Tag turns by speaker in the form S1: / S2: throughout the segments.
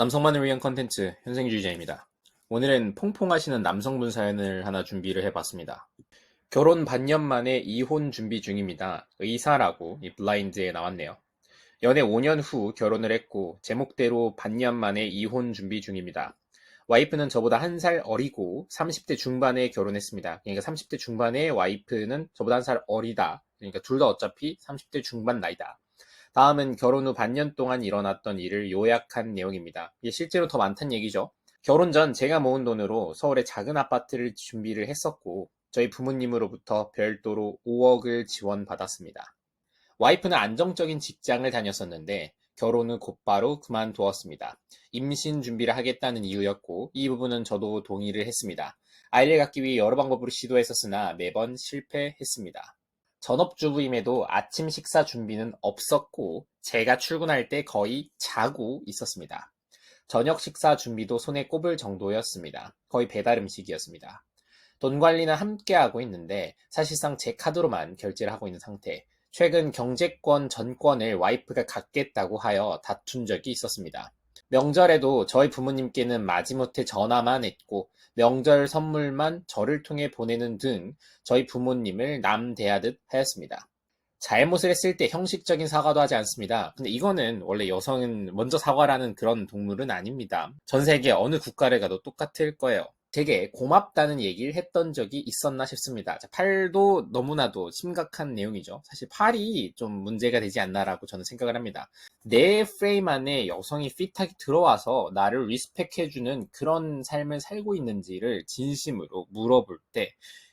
S1: 남성만을 위한 컨텐츠 현생주의자입니다. 오늘은 퐁퐁하시는 남성분 사연을 하나 준비를 해봤습니다. 결혼 반년 만에 이혼 준비 중입니다. 의사라고 이 블라인드에 나왔네요. 연애 5년 후 결혼을 했고 제목대로 반년 만에 이혼 준비 중입니다. 와이프는 저보다 한 살 어리고 30대 중반에 결혼했습니다. 그러니까 30대 중반에 와이프는 저보다 한 살 어리다. 그러니까 둘 다 어차피 30대 중반 나이다. 다음은 결혼 후 반년 동안 일어났던 일을 요약한 내용입니다. 이게 실제로 더 많다는 얘기죠. 결혼 전 제가 모은 돈으로 서울에 작은 아파트를 준비를 했었고 저희 부모님으로부터 별도로 5억을 지원받았습니다. 와이프는 안정적인 직장을 다녔었는데 결혼 후 곧바로 그만두었습니다. 임신 준비를 하겠다는 이유였고 이 부분은 저도 동의를 했습니다. 아이를 갖기 위해 여러 방법으로 시도했었으나 매번 실패했습니다. 전업주부임에도 아침 식사 준비는 없었고 제가 출근할 때 거의 자고 있었습니다. 저녁 식사 준비도 손에 꼽을 정도였습니다. 거의 배달 음식이었습니다. 돈 관리는 함께 하고 있는데 사실상 제 카드로만 결제를 하고 있는 상태. 최근 경제권 전권을 와이프가 갖겠다고 하여 다툰 적이 있었습니다. 명절에도 저희 부모님께는 마지못해 전화만 했고 명절 선물만 저를 통해 보내는 등 저희 부모님을 남대하듯 하였습니다. 잘못을 했을 때 형식적인 사과도 하지 않습니다. 근데 이거는 원래 여성은 먼저 사과라는 그런 동물은 아닙니다. 전 세계 어느 국가를 가도 똑같을 거예요. 되게 고맙다는 얘기를 했던 적이 있었나 싶습니다. 자, 팔도 너무나도 심각한 내용이죠. 사실 팔이 좀 문제가 되지 않나라고 저는 생각을 합니다. 내 프레임 안에 여성이 핏하게 들어와서 나를 리스펙해주는 그런 삶을 살고 있는지를 진심으로 물어볼 때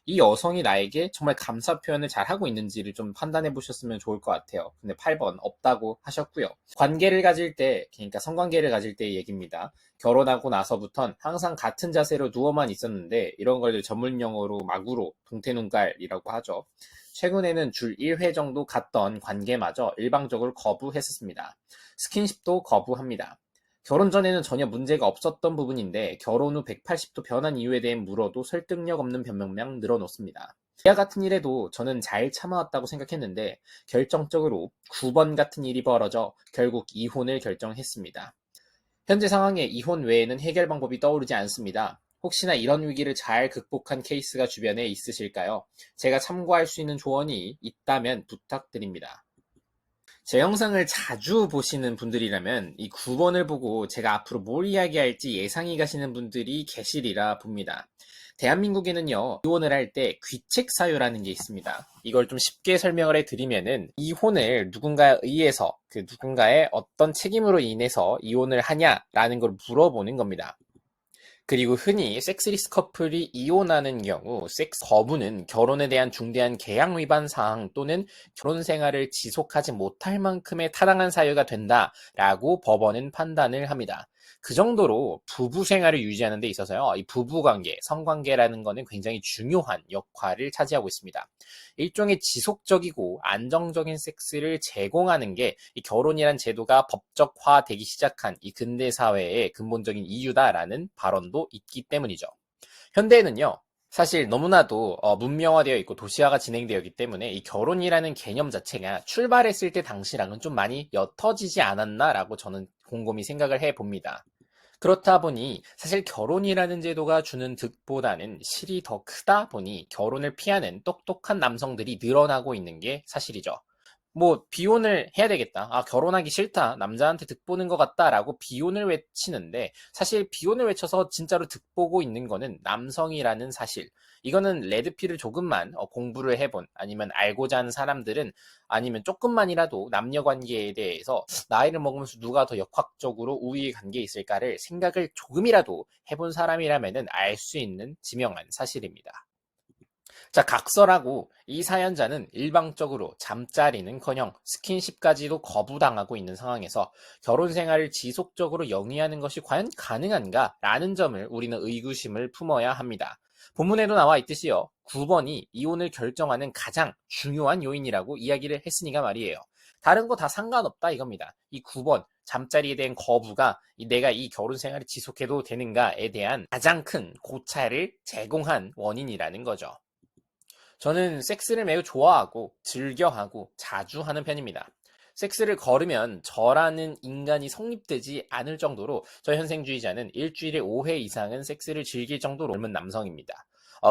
S1: 이 여성이 나에게 정말 감사 표현을 잘 하고 있는지를 좀 판단해 보셨으면 좋을 것 같아요. 근데 8번 없다고 하셨고요. 관계를 가질 때, 그러니까 성관계를 가질 때의 얘기입니다. 결혼하고 나서부턴 항상 같은 자세로 누워만 있었는데 이런 걸 전문 용어로 마구로 동태눈깔이라고 하죠. 최근에는 줄 1회 정도 갔던 관계마저 일방적으로 거부했었습니다. 스킨십도 거부합니다. 결혼 전에는 전혀 문제가 없었던 부분인데 결혼 후 180도 변한 이유에 대해 물어도 설득력 없는 변명만 늘어놓습니다. 이와 같은 일에도 저는 잘 참아왔다고 생각했는데 결정적으로 9번 같은 일이 벌어져 결국 이혼을 결정했습니다. 현재 상황에 이혼 외에는 해결 방법이 떠오르지 않습니다. 혹시나 이런 위기를 잘 극복한 케이스가 주변에 있으실까요? 제가 참고할 수 있는 조언이 있다면 부탁드립니다. 제 영상을 자주 보시는 분들이라면 이 9번을 보고 제가 앞으로 뭘 이야기할지 예상이 가시는 분들이 계시리라 봅니다. 대한민국에는요, 이혼을 할 때 귀책사유라는 게 있습니다. 이걸 좀 쉽게 설명을 해드리면은 이혼을 누군가에 의해서 그 누군가의 어떤 책임으로 인해서 이혼을 하냐라는 걸 물어보는 겁니다. 그리고 흔히 섹스리스 커플이 이혼하는 경우 섹스 거부는 결혼에 대한 중대한 계약 위반 사항 또는 결혼 생활을 지속하지 못할 만큼의 타당한 사유가 된다라고 법원은 판단을 합니다. 그 정도로 부부 생활을 유지하는 데 있어서요. 이 부부관계, 성관계라는 것은 굉장히 중요한 역할을 차지하고 있습니다. 일종의 지속적이고 안정적인 섹스를 제공하는 게 이 결혼이란 제도가 법적화되기 시작한 이 근대 사회의 근본적인 이유다라는 발언도 있기 때문이죠. 현대에는요, 사실 너무나도 문명화되어 있고 도시화가 진행되어 있기 때문에 이 결혼이라는 개념 자체가 출발했을 때 당시랑은 좀 많이 옅어지지 않았나라고 저는 곰곰이 생각을 해봅니다. 그렇다 보니 사실 결혼이라는 제도가 주는 득보다는 실이 더 크다 보니 결혼을 피하는 똑똑한 남성들이 늘어나고 있는 게 사실이죠. 뭐 비혼을 해야 되겠다. 아, 결혼하기 싫다. 남자한테 득보는 것 같다라고 비혼을 외치는데 사실 비혼을 외쳐서 진짜로 득보고 있는 거는 남성이라는 사실. 이거는 레드필을 조금만 공부를 해본 아니면 알고자 하는 사람들은 아니면 조금만이라도 남녀 관계에 대해서 나이를 먹으면서 누가 더 역학적으로 우위에 간 게 있을까를 생각을 조금이라도 해본 사람이라면은 알 수 있는 지명한 사실입니다. 자, 각설하고 이 사연자는 일방적으로 잠자리는커녕 스킨십까지도 거부당하고 있는 상황에서 결혼 생활을 지속적으로 영위하는 것이 과연 가능한가라는 점을 우리는 의구심을 품어야 합니다. 본문에도 나와 있듯이요. 9번이 이혼을 결정하는 가장 중요한 요인이라고 이야기를 했으니까 말이에요. 다른 거 다 상관없다 이겁니다. 이 9번 잠자리에 대한 거부가 내가 이 결혼 생활을 지속해도 되는가에 대한 가장 큰 고찰을 제공한 원인이라는 거죠. 저는 섹스를 매우 좋아하고 즐겨하고 자주 하는 편입니다. 섹스를 거르면 저라는 인간이 성립되지 않을 정도로 저 현생주의자는 일주일에 5회 이상은 섹스를 즐길 정도로 젊은 남성입니다.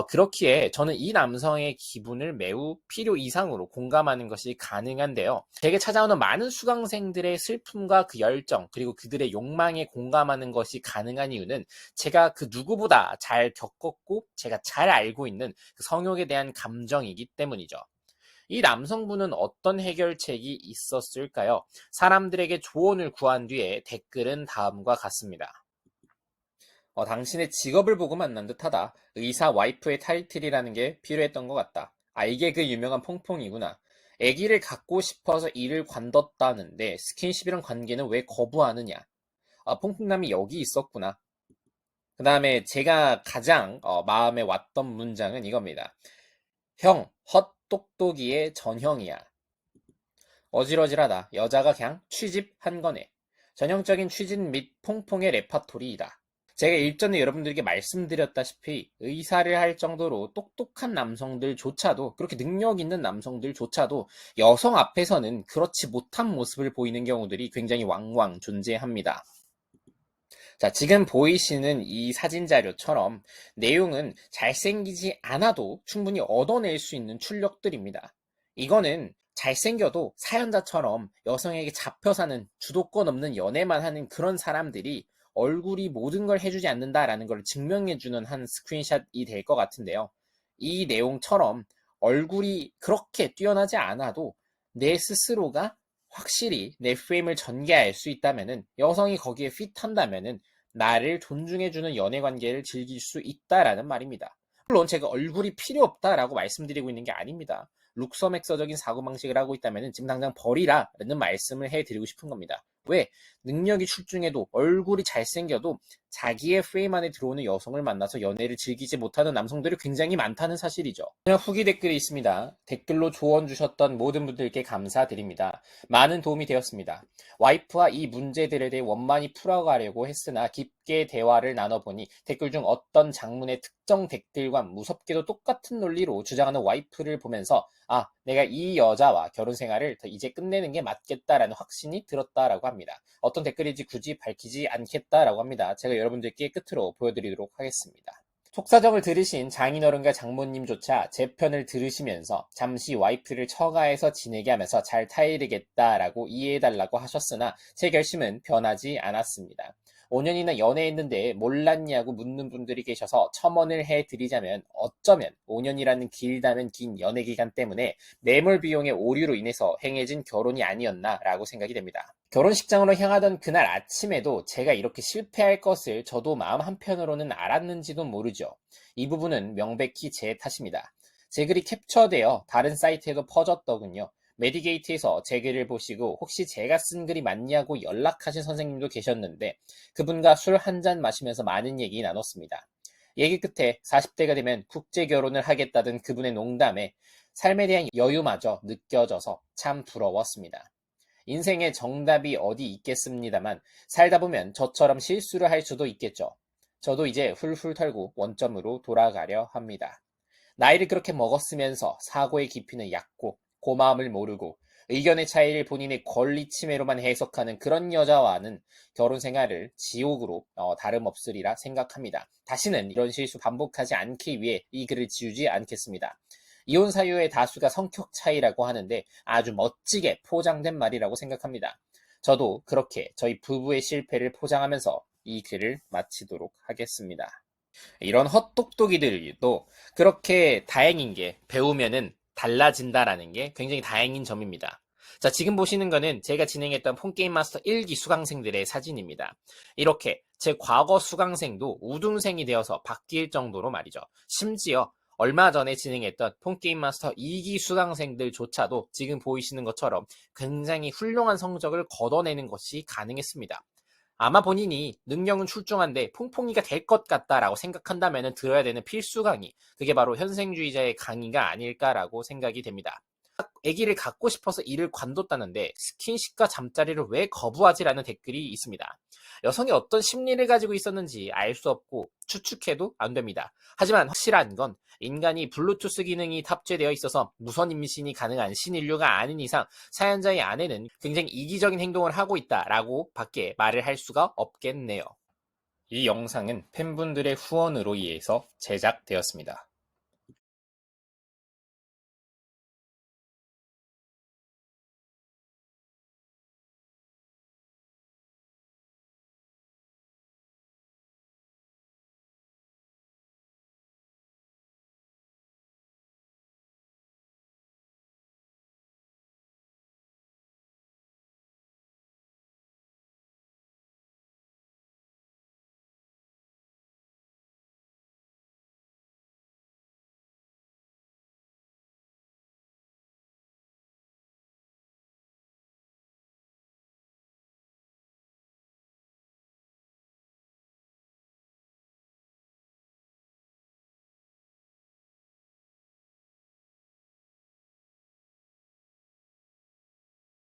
S1: 그렇기에 저는 이 남성의 기분을 매우 필요 이상으로 공감하는 것이 가능한데요. 제게 찾아오는 많은 수강생들의 슬픔과 그 열정, 그리고 그들의 욕망에 공감하는 것이 가능한 이유는 제가 그 누구보다 잘 겪었고 제가 잘 알고 있는 그 성욕에 대한 감정이기 때문이죠. 이 남성분은 어떤 해결책이 있었을까요? 사람들에게 조언을 구한 뒤에 댓글은 다음과 같습니다. 당신의 직업을 보고 만난 듯하다. 의사 와이프의 타이틀이라는 게 필요했던 것 같다. 이게 그 유명한 퐁퐁이구나. 아기를 갖고 싶어서 일을 관뒀다는데 스킨십이란 관계는 왜 거부하느냐. 퐁퐁남이 여기 있었구나. 그 다음에 제가 가장 마음에 왔던 문장은 이겁니다. 형, 헛똑똑이의 전형이야. 어질어질하다. 여자가 그냥 취집한 거네. 전형적인 취집 및 퐁퐁의 레파토리이다. 제가 일전에 여러분들에게 말씀드렸다시피 의사를 할 정도로 똑똑한 남성들조차도, 그렇게 능력 있는 남성들조차도 여성 앞에서는 그렇지 못한 모습을 보이는 경우들이 굉장히 왕왕 존재합니다. 자, 지금 보이시는 이 사진 자료처럼 내용은 잘생기지 않아도 충분히 얻어낼 수 있는 출력들입니다. 이거는 잘생겨도 사연자처럼 여성에게 잡혀 사는 주도권 없는 연애만 하는 그런 사람들이 얼굴이 모든 걸 해주지 않는다라는 걸 증명해주는 한 스크린샷이 될 것 같은데요. 이 내용처럼 얼굴이 그렇게 뛰어나지 않아도 내 스스로가 확실히 내 프레임을 전개할 수 있다면은, 여성이 거기에 핏한다면은 나를 존중해주는 연애관계를 즐길 수 있다라는 말입니다. 물론 제가 얼굴이 필요 없다라고 말씀드리고 있는 게 아닙니다. 룩서맥서적인 사고방식을 하고 있다면 지금 당장 버리라 라는 말씀을 해드리고 싶은 겁니다. 왜? 능력이 출중해도 얼굴이 잘생겨도 자기의 프레임 안에 들어오는 여성을 만나서 연애를 즐기지 못하는 남성들이 굉장히 많다는 사실이죠. 후기 댓글이 있습니다. 댓글로 조언 주셨던 모든 분들께 감사드립니다. 많은 도움이 되었습니다. 와이프와 이 문제들에 대해 원만히 풀어가려고 했으나 깊게 대화를 나눠보니 댓글 중 어떤 장문의 특정 댓글과 무섭게도 똑같은 논리로 주장하는 와이프를 보면서 내가 이 여자와 결혼 생활을 이제 끝내는 게 맞겠다라는 확신이 들었다라고 합니다. 어떤 댓글인지 굳이 밝히지 않겠다라고 합니다. 제가 여러분들께 끝으로 보여드리도록 하겠습니다. 속사정을 들으신 장인어른과 장모님조차 제 편을 들으시면서 잠시 와이프를 처가해서 지내게 하면서 잘 타이르겠다라고 이해해달라고 하셨으나 제 결심은 변하지 않았습니다. 5년이나 연애했는데 몰랐냐고 묻는 분들이 계셔서 첨언을 해드리자면, 어쩌면 5년이라는 길다면 긴 연애 기간 때문에 매몰 비용의 오류로 인해서 행해진 결혼이 아니었나라고 생각이 됩니다. 결혼식장으로 향하던 그날 아침에도 제가 이렇게 실패할 것을 저도 마음 한편으로는 알았는지도 모르죠. 이 부분은 명백히 제 탓입니다. 제 글이 캡처되어 다른 사이트에도 퍼졌더군요. 메디게이트에서 제 글을 보시고 혹시 제가 쓴 글이 맞냐고 연락하신 선생님도 계셨는데, 그분과 술 한잔 마시면서 많은 얘기 나눴습니다. 얘기 끝에 40대가 되면 국제 결혼을 하겠다던 그분의 농담에 삶에 대한 여유마저 느껴져서 참 부러웠습니다. 인생에 정답이 어디 있겠습니다만 살다 보면 저처럼 실수를 할 수도 있겠죠. 저도 이제 훌훌 털고 원점으로 돌아가려 합니다. 나이를 그렇게 먹었으면서 사고의 깊이는 얕고 고마움을 모르고 의견의 차이를 본인의 권리 침해로만 해석하는 그런 여자와는 결혼 생활을 지옥으로 다름없으리라 생각합니다. 다시는 이런 실수 반복하지 않기 위해 이 글을 지우지 않겠습니다. 이혼 사유의 다수가 성격 차이라고 하는데 아주 멋지게 포장된 말이라고 생각합니다. 저도 그렇게 저희 부부의 실패를 포장하면서 이 글을 마치도록 하겠습니다. 이런 헛똑똑이들도 그렇게 다행인 게 배우면은 달라진다라는 게 굉장히 다행인 점입니다. 자, 지금 보시는 거는 제가 진행했던 폰게임 마스터 1기 수강생들의 사진입니다. 이렇게 제 과거 수강생도 우등생이 되어서 바뀔 정도로 말이죠. 심지어 얼마 전에 진행했던 폰게임 마스터 2기 수강생들조차도 지금 보이시는 것처럼 굉장히 훌륭한 성적을 걷어내는 것이 가능했습니다. 아마 본인이 능력은 출중한데 퐁퐁이가 될 것 같다라고 생각한다면 들어야 되는 필수 강의, 그게 바로 현생주의자의 강의가 아닐까라고 생각이 됩니다.
S2: 아기를 갖고 싶어서 이를 관뒀다는데 스킨십과 잠자리를 왜 거부하지라는 댓글이 있습니다. 여성이 어떤 심리를 가지고 있었는지 알 수 없고 추측해도 안 됩니다. 하지만 확실한 건 인간이 블루투스 기능이 탑재되어 있어서 무선 임신이 가능한 신인류가 아닌 이상 사연자의 아내는 굉장히 이기적인 행동을 하고 있다라고 밖에 말을 할 수가 없겠네요.
S1: 이 영상은 팬분들의 후원으로 인해서 제작되었습니다.